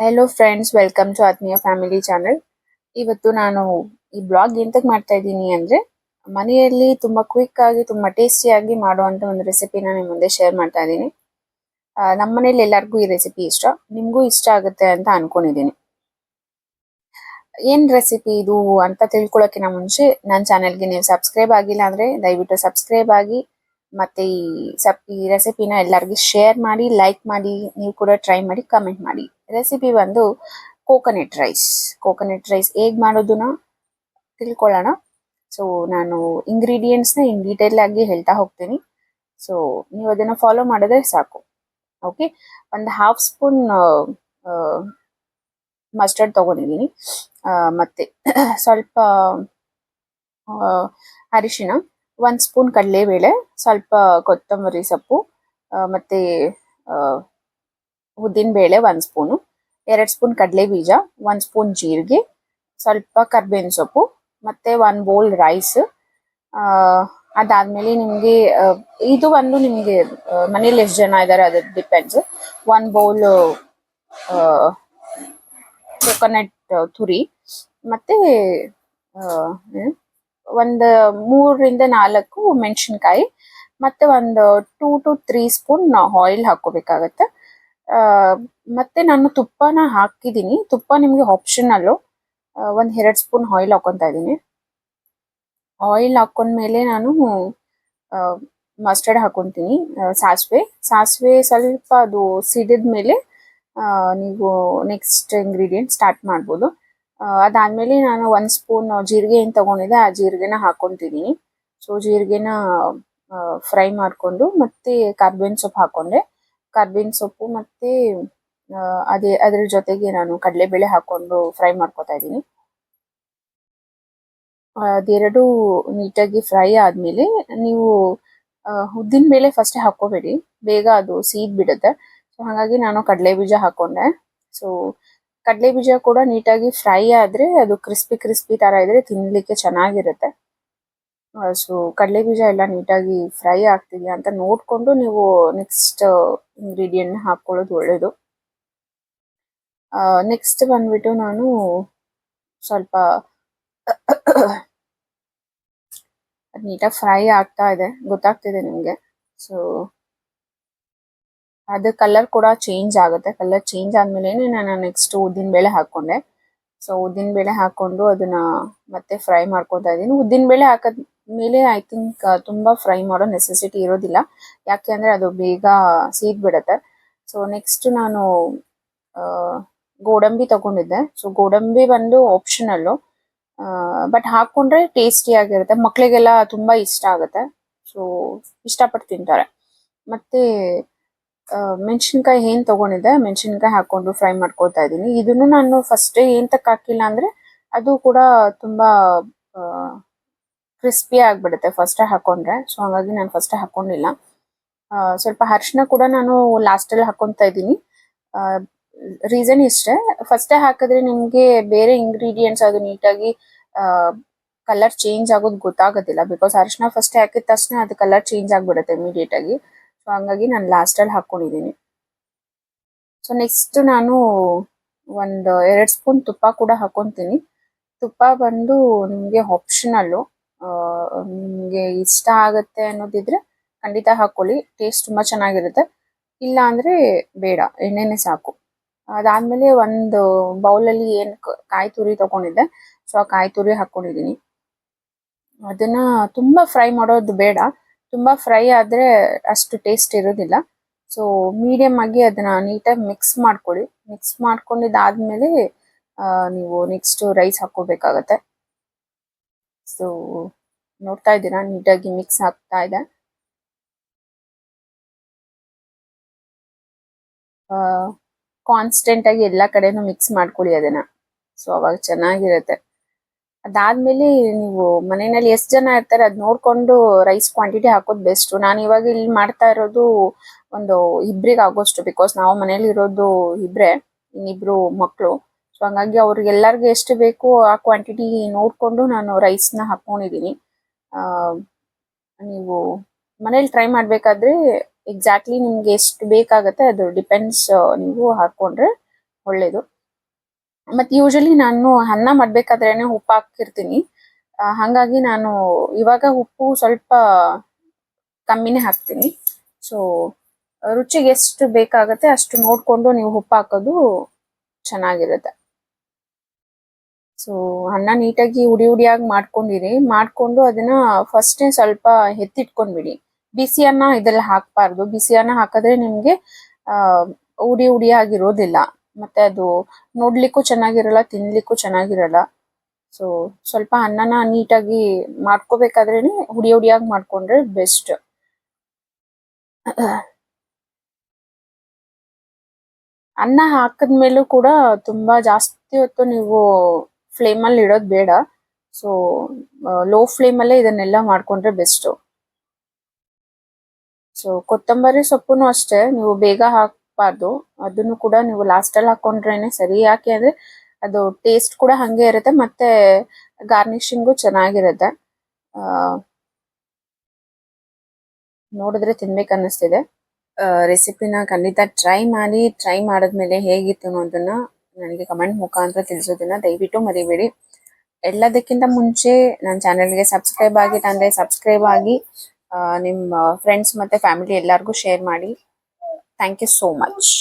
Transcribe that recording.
Hello friends, welcome to ಆತ್ಮೀಯ family channel. ಇವತ್ತು ನಾನು ಈ ಬ್ಲಾಗ್ ಎಂತಕ್ಕೆ ಮಾಡ್ತಾ ಇದ್ದೀನಿ ಅಂದರೆ, ಮನೆಯಲ್ಲಿ ತುಂಬ ಕ್ವಿಕ್ ಆಗಿ ತುಂಬ ಟೇಸ್ಟಿಯಾಗಿ ಮಾಡುವಂಥ ಒಂದು ರೆಸಿಪಿನ ನಿಮ್ಮ ಮುಂದೆ ಶೇರ್ ಮಾಡ್ತಾ ಇದ್ದೀನಿ. ನಮ್ಮ ಮನೇಲಿ ಎಲ್ಲರಿಗೂ ಈ ರೆಸಿಪಿ ಇಷ್ಟ, ನಿಮಗೂ ಇಷ್ಟ ಆಗುತ್ತೆ ಅಂತ ಅನ್ಕೊಂಡಿದ್ದೀನಿ. ಏನು ರೆಸಿಪಿ ಇದು ಅಂತ ತಿಳ್ಕೊಳ್ಳೋಕ್ಕಿಂತ ಮುಂಚೆ ನನ್ನ ಚಾನಲ್ಗೆ ನೀವು ಸಬ್ಸ್ಕ್ರೈಬ್ ಆಗಿಲ್ಲ ಅಂದರೆ ದಯವಿಟ್ಟು ಸಬ್ಸ್ಕ್ರೈಬ್ ಆಗಿ, ಮತ್ತು ಈ ರೆಸಿಪಿನ ಎಲ್ಲರಿಗೂ ಶೇರ್ ಮಾಡಿ, ಲೈಕ್ ಮಾಡಿ, ನೀವು ಕೂಡ ಟ್ರೈ ಮಾಡಿ, ಕಮೆಂಟ್ ಮಾಡಿ. ರೆಸಿಪಿ ಬಂದು ಕೋಕೋನಟ್ ರೈಸ್ ಹೇಗೆ ಮಾಡೋದನ್ನ ತಿಳ್ಕೊಳ್ಳೋಣ. ಸೊ ನಾನು ಇಂಗ್ರೀಡಿಯೆಂಟ್ಸ್ನ ಇನ್ ಡೀಟೇಲ್ ಆಗಿ ಹೇಳ್ತಾ ಹೋಗ್ತೀನಿ. ಸೊ ನೀವು ಅದನ್ನು ಫಾಲೋ ಮಾಡಿದ್ರೆ ಸಾಕು. ಓಕೆ, ಒಂದು ಹಾಫ್ ಸ್ಪೂನ್ ಮಸ್ಟರ್ಡ್ ತೊಗೊಂಡಿದ್ದೀನಿ, ಮತ್ತು ಸ್ವಲ್ಪ ಅರಿಶಿಣ, 1 ಸ್ಪೂನ್ ಕಡಲೆಬೇಳೆ, ಸ್ವಲ್ಪ ಕೊತ್ತಂಬರಿ ಸೊಪ್ಪು, ಮತ್ತು ಉದ್ದಿನಬೇಳೆ 1 ಸ್ಪೂನು, 2 ಸ್ಪೂನ್ ಕಡಲೆ ಬೀಜ, 1 ಸ್ಪೂನ್ ಜೀರಿಗೆ, ಸ್ವಲ್ಪ ಕರ್ಬೇವಿನ ಸೊಪ್ಪು, ಮತ್ತು 1 ಬೌಲ್ ರೈಸ್. ಅದಾದಮೇಲೆ ನಿಮಗೆ ಇದು ಒಂದು ನಿಮಗೆ ಮನೇಲಿ ಎಷ್ಟು ಜನ ಇದ್ದಾರೆ ಅದು ಡಿಪೆಂಡ್ಸ್. 1 ಬೌಲ್ ಕೋಕೋನಟ್ ತುರಿ, ಮತ್ತು ಒಂದು 3ರಿಂದ 4 ಮೆಣಸಿನ್ಕಾಯಿ, ಮತ್ತು ಒಂದು 2 to 3 ಸ್ಪೂನ್ ಆಯಿಲ್ ಹಾಕೋಬೇಕಾಗತ್ತೆ. ಮತ್ತೆ ನಾನು ತುಪ್ಪನ ಹಾಕಿದ್ದೀನಿ. ತುಪ್ಪ ನಿಮಗೆ ಆಪ್ಷನಲ್ಲು. 1-2 ಸ್ಪೂನ್ ಆಯಿಲ್ ಹಾಕೊತಾ ಇದ್ದೀನಿ. ಆಯಿಲ್ ಹಾಕೊಂಡ್ಮೇಲೆ ನಾನು ಮಸ್ಟರ್ಡ್ ಹಾಕೊತೀನಿ, ಸಾಸಿವೆ ಸ್ವಲ್ಪ ಅದು ಸಿಡಿದ ಮೇಲೆ ನೀವು ನೆಕ್ಸ್ಟ್ ಇಂಗ್ರೀಡಿಯೆಂಟ್ ಸ್ಟಾರ್ಟ್ ಮಾಡ್ಬೋದು. ಅದಾದಮೇಲೆ ನಾನು 1 ಸ್ಪೂನ್ ಜೀರಿಗೆ ಏನು ತೊಗೊಂಡಿದ್ದೆ ಆ ಜೀರಿಗೆನ ಹಾಕ್ಕೊತಿದ್ದೀನಿ. ಸೊ ಜೀರಿಗೆನ ಫ್ರೈ ಮಾಡಿಕೊಂಡು, ಮತ್ತು ಕರ್ಬೇವಿನ ಸೊಪ್ಪು ಹಾಕ್ಕೊಂಡೆ. ಕರ್ಬೇವಿನ ಸೊಪ್ಪು ಮತ್ತು ಅದ್ರ ಜೊತೆಗೆ ನಾನು ಕಡಲೆಬೇಳೆ ಹಾಕ್ಕೊಂಡು ಫ್ರೈ ಮಾಡ್ಕೊತಾ ಇದ್ದೀನಿ. ಅದೆರಡು ನೀಟಾಗಿ ಫ್ರೈ ಆದಮೇಲೆ ನೀವು ಉದ್ದಿನಬೇಳೆ ಫಸ್ಟೇ ಹಾಕ್ಕೋಬೇಡಿ, ಬೇಗ ಅದು ಸೀದ್ ಬಿಡುತ್ತೆ. ಸೊ ಹಾಗಾಗಿ ನಾನು ಕಡಲೆ ಬೀಜ ಹಾಕ್ಕೊಂಡೆ. ಸೊ ಕಡಲೆ ಬೀಜ ಕೂಡ ನೀಟಾಗಿ ಫ್ರೈ ಆದರೆ ಅದು ಕ್ರಿಸ್ಪಿ ಥರ ಇದ್ದರೆ ತಿನ್ನಲಿಕ್ಕೆ ಚೆನ್ನಾಗಿರುತ್ತೆ. ಸೊ ಕಡಲೆ ಬೀಜ ಎಲ್ಲ ನೀಟಾಗಿ ಫ್ರೈ ಆಗ್ತಿದೆಯಾ ಅಂತ ನೋಡಿಕೊಂಡು ನೀವು ನೆಕ್ಸ್ಟ್ ಇಂಗ್ರೀಡಿಯೆಂಟ್ನ ಹಾಕ್ಕೊಳ್ಳೋದು ಒಳ್ಳೆಯದು. ನೆಕ್ಸ್ಟ್ ಬಂದ್ಬಿಟ್ಟು ನಾನು ಸ್ವಲ್ಪ ಅದು ನೀಟಾಗಿ ಫ್ರೈ ಆಗ್ತಾ ಇದೆ, ಗೊತ್ತಾಗ್ತಿದೆ ನಿಮಗೆ. ಸೊ ಅದು ಕಲರ್ ಕೂಡ ಚೇಂಜ್ ಆಗುತ್ತೆ. ಕಲರ್ ಚೇಂಜ್ ಆದಮೇಲೆ ನಾನು ನೆಕ್ಸ್ಟ್ ಉದ್ದಿನಬೇಳೆ ಹಾಕ್ಕೊಂಡೆ. ಸೊ ಉದ್ದಿನಬೇಳೆ ಹಾಕ್ಕೊಂಡು ಅದನ್ನು ಮತ್ತೆ ಫ್ರೈ ಮಾಡ್ಕೊತಾ ಇದ್ದೀನಿ. ಉದ್ದಿನಬೇಳೆ ಹಾಕಿದ್ಮೇಲೆ ಐ ಥಿಂಕ್ ತುಂಬ ಫ್ರೈ ಮಾಡೋ ನೆಸೆಸಿಟಿ ಇರೋದಿಲ್ಲ, ಯಾಕೆ ಅಂದರೆ ಅದು ಬೇಗ ಸೀದ್ಬಿಡುತ್ತೆ. ಸೊ ನೆಕ್ಸ್ಟ್ ನಾನು ಗೋಡಂಬಿ ತೊಗೊಂಡಿದ್ದೆ. ಸೊ ಗೋಡಂಬಿ ಬಂದು ಆಪ್ಷನಲ್ಲು, ಬಟ್ ಹಾಕ್ಕೊಂಡ್ರೆ ಟೇಸ್ಟಿಯಾಗಿರುತ್ತೆ. ಮಕ್ಕಳಿಗೆಲ್ಲ ತುಂಬ ಇಷ್ಟ ಆಗುತ್ತೆ, ಸೊ ಇಷ್ಟಪಟ್ಟು ತಿಂತಾರೆ. ಮತ್ತು ಮೆಣಸಿನ್ಕಾಯಿ ಏನು ತೊಗೊಂಡಿದ್ದೆ, ಮೆಣಸಿನ್ಕಾಯಿ ಹಾಕ್ಕೊಂಡು ಫ್ರೈ ಮಾಡ್ಕೊತಾ ಇದ್ದೀನಿ. ಇದನ್ನು ನಾನು ಫಸ್ಟೇ ಏನಕ್ಕೆ ಹಾಕಿಲ್ಲ ಅಂದರೆ ಅದು ಕೂಡ ತುಂಬ ಕ್ರಿಸ್ಪಿ ಆಗಿಬಿಡುತ್ತೆ ಫಸ್ಟೇ ಹಾಕ್ಕೊಂಡ್ರೆ. ಸೊ ಹಾಗಾಗಿ ನಾನು ಫಸ್ಟೇ ಹಾಕ್ಕೊಂಡಿಲ್ಲ. ಸ್ವಲ್ಪ ಅರಿಶಿನ ಕೂಡ ನಾನು ಲಾಸ್ಟಲ್ಲಿ ಹಾಕ್ಕೊತಾ ಇದ್ದೀನಿ. ರೀಸನ್ ಇಷ್ಟೇ, ಫಸ್ಟೇ ಹಾಕಿದ್ರೆ ನಿಮಗೆ ಬೇರೆ ಇಂಗ್ರೀಡಿಯೆಂಟ್ಸ್ ಅದು ನೀಟಾಗಿ ಕಲರ್ ಚೇಂಜ್ ಆಗೋದು ಗೊತ್ತಾಗೋದಿಲ್ಲ. ಬಿಕಾಸ್ ಅರಿಶಿನ ಫಸ್ಟೇ ಹಾಕಿದ ತಕ್ಷಣ ಅದು ಕಲರ್ ಚೇಂಜ್ ಆಗಿಬಿಡುತ್ತೆ ಇಮಿಡಿಯೇಟಾಗಿ. ಸೊ ಹಂಗಾಗಿ ನಾನು ಲಾಸ್ಟಲ್ಲಿ ಹಾಕ್ಕೊಂಡಿದ್ದೀನಿ. ಸೊ ನೆಕ್ಸ್ಟ್ ನಾನು 1-2 ಸ್ಪೂನ್ ತುಪ್ಪ ಕೂಡ ಹಾಕ್ಕೊತೀನಿ. ತುಪ್ಪ ಬಂದು ನಿಮಗೆ ಆಪ್ಷನಲ್ಲು, ನಿಮಗೆ ಇಷ್ಟ ಆಗುತ್ತೆ ಅನ್ನೋದಿದ್ರೆ ಖಂಡಿತ ಹಾಕ್ಕೊಳ್ಳಿ, ಟೇಸ್ಟ್ ತುಂಬ ಚೆನ್ನಾಗಿರುತ್ತೆ. ಇಲ್ಲ ಅಂದರೆ ಬೇಡ, ಎಣ್ಣೆನೇ ಸಾಕು. ಅದಾದಮೇಲೆ ಒಂದು ಬೌಲಲ್ಲಿ ಏನು ಕಾಯಿ ತುರಿ ತೊಗೊಂಡಿದ್ದೆ, ಸೊ ಆ ಕಾಯಿ ತುರಿ ಹಾಕ್ಕೊಂಡಿದ್ದೀನಿ. ಅದನ್ನು ತುಂಬ ಫ್ರೈ ಮಾಡೋದು ಬೇಡ, ತುಂಬ ಫ್ರೈ ಆದರೆ ಅಷ್ಟು ಟೇಸ್ಟ್ ಇರೋದಿಲ್ಲ. ಸೊ ಮೀಡಿಯಮ್ ಆಗಿ ಅದನ್ನು ನೀಟಾಗಿ ಮಿಕ್ಸ್ ಮಾಡ್ಕೊಳ್ಳಿ. ಮಿಕ್ಸ್ ಮಾಡ್ಕೊಂಡಿದ್ದಾದಮೇಲೆ ನೀವು ನೆಕ್ಸ್ಟ್ ರೈಸ್ ಹಾಕ್ಕೋಬೇಕಾಗತ್ತೆ. ಸೊ ನೋಡ್ತಾ ಇದ್ದೀರಾ, ನೀಟಾಗಿ ಮಿಕ್ಸ್ ಆಗ್ತಾ ಇದೆ. ಕಾನ್ಸ್ಟೆಂಟಾಗಿ ಎಲ್ಲ ಕಡೆನೂ ಮಿಕ್ಸ್ ಮಾಡ್ಕೊಳ್ಳಿ ಅದನ್ನು, ಸೊ ಅವಾಗ ಚೆನ್ನಾಗಿರುತ್ತೆ. ಅದಾದಮೇಲೆ ನೀವು ಮನೆಯಲ್ಲಿ ಎಷ್ಟು ಜನ ಇರ್ತಾರೆ ಅದು ನೋಡಿಕೊಂಡು ರೈಸ್ ಕ್ವಾಂಟಿಟಿ ಹಾಕೋದು ಬೆಸ್ಟು. ನಾನು ಇವಾಗ ಇಲ್ಲಿ ಮಾಡ್ತಾ ಇರೋದು ಒಂದು ಇಬ್ಬರಿಗೆ ಆಗೋಷ್ಟು, ಬಿಕಾಸ್ ನಾವು ಮನೇಲಿ ಇರೋದು ಇಬ್ಬರೇ, ಇನ್ನಿಬ್ಬರು ಮಕ್ಕಳು. ಸೊ ಹಾಗಾಗಿ ಅವ್ರಿಗೆಲ್ಲರಿಗೂ ಎಷ್ಟು ಬೇಕು ಆ ಕ್ವಾಂಟಿಟಿ ನೋಡಿಕೊಂಡು ನಾನು ರೈಸ್ನ ಹಾಕ್ಕೊಂಡಿದ್ದೀನಿ. ನೀವು ಮನೇಲಿ ಟ್ರೈ ಮಾಡಬೇಕಾದ್ರೆ ಎಕ್ಸಾಕ್ಟ್ಲಿ ನಿಮಗೆ ಎಷ್ಟು ಬೇಕಾಗುತ್ತೆ ಅದು ಡಿಪೆಂಡ್ಸ್, ನೀವು ಹಾಕ್ಕೊಂಡ್ರೆ ಒಳ್ಳೆಯದು. ಮತ್ತೆ ಯೂಶಲಿ ನಾನು ಅನ್ನ ಮಾಡ್ಬೇಕಾದ್ರೇನೆ ಉಪ್ಪು ಹಾಕಿರ್ತೀನಿ. ಹಾಗಾಗಿ ನಾನು ಇವಾಗ ಉಪ್ಪು ಸ್ವಲ್ಪ ಕಮ್ಮಿನೇ ಹಾಕ್ತೀನಿ. ಸೊ ರುಚಿಗೆ ಎಷ್ಟು ಬೇಕಾಗತ್ತೆ ಅಷ್ಟು ನೋಡ್ಕೊಂಡು ನೀವು ಉಪ್ಪು ಹಾಕೋದು ಚೆನ್ನಾಗಿರುತ್ತೆ. ಸೊ ಅನ್ನ ನೀಟಾಗಿ ಉಡಿ ಉಡಿಯಾಗಿ ಮಾಡ್ಕೊಂಡಿರಿ. ಮಾಡ್ಕೊಂಡು ಅದನ್ನ ಫಸ್ಟೇ ಸ್ವಲ್ಪ ಎತ್ತಿಟ್ಕೊಂಡ್ಬಿಡಿ. ಬಿಸಿ ಅನ್ನ ಇದೆಲ್ಲ ಹಾಕ್ಬಾರ್ದು. ಬಿಸಿ ಅನ್ನ ಹಾಕಿದ್ರೆ ನಿಮ್ಗೆ ಉಡಿ ಉಡಿಯಾಗಿರೋದಿಲ್ಲ. ಮತ್ತೆ ಅದು ನೋಡ್ಲಿಕ್ಕೂ ಚೆನ್ನಾಗಿರಲ್ಲ, ತಿನ್ಲಿಕ್ಕೂ ಚೆನ್ನಾಗಿರಲ್ಲ. ಸೊ ಸ್ವಲ್ಪ ಅನ್ನನ ನೀಟಾಗಿ ಮಾಡ್ಕೋಬೇಕಾದ್ರೇನೆ ಹುಡಿ ಹುಡಿಯಾಗಿ ಮಾಡ್ಕೊಂಡ್ರೆ ಬೆಸ್ಟ್. ಅನ್ನ ಹಾಕಿದ್ಮೇಲೂ ಕೂಡ ತುಂಬಾ ಜಾಸ್ತಿ ಹೊತ್ತು ನೀವು ಫ್ಲೇಮಲ್ಲಿ ಇಡೋದು ಬೇಡ. ಸೊ ಲೋ ಫ್ಲೇಮಲ್ಲೇ ಇದನ್ನೆಲ್ಲ ಮಾಡ್ಕೊಂಡ್ರೆ ಬೆಸ್ಟ್. ಸೊ ಕೊತ್ತಂಬರಿ ಸೊಪ್ಪುನು ಅಷ್ಟೇ, ನೀವು ಬೇಗ ಹಾಕ್ಬಾರ್ದು. ಅದನ್ನು ಕೂಡ ನೀವು ಲಾಸ್ಟಲ್ಲಿ ಹಾಕೊಂಡ್ರೇನೆ ಸರಿ. ಯಾಕೆ ಅಂದ್ರೆ ಅದು ಟೇಸ್ಟ್ ಕೂಡ ಹಂಗೆ ಇರುತ್ತೆ, ಮತ್ತೆ ಗಾರ್ನಿಶಿಂಗು ಚೆನ್ನಾಗಿರುತ್ತೆ. ನೋಡಿದ್ರೆ ತಿನ್ಬೇಕು ಅನ್ನಿಸ್ತಿದೆ. ರೆಸಿಪಿನ ಖಂಡಿತ ಟ್ರೈ ಮಾಡಿ. ಟ್ರೈ ಮಾಡಿದ್ಮೇಲೆ ಹೇಗಿತ್ತು ಅನ್ನೋದನ್ನ ನನಗೆ ಕಮೆಂಟ್ ಮುಖಾಂತರ ತಿಳಿಸೋದನ್ನ ದಯವಿಟ್ಟು ಮರಿಬೇಡಿ. ಎಲ್ಲದಕ್ಕಿಂತ ಮುಂಚೆ ನನ್ನ ಚಾನೆಲ್ಗೆ ಸಬ್ಸ್ಕ್ರೈಬ್ ಆಗಿಲ್ಲ ಸಬ್ಸ್ಕ್ರೈಬ್ ಆಗಿ ನಿಮ್ಮ ಫ್ರೆಂಡ್ಸ್ ಮತ್ತೆ ಫ್ಯಾಮಿಲಿ ಎಲ್ಲರಿಗೂ ಶೇರ್ ಮಾಡಿ. Thank you so much.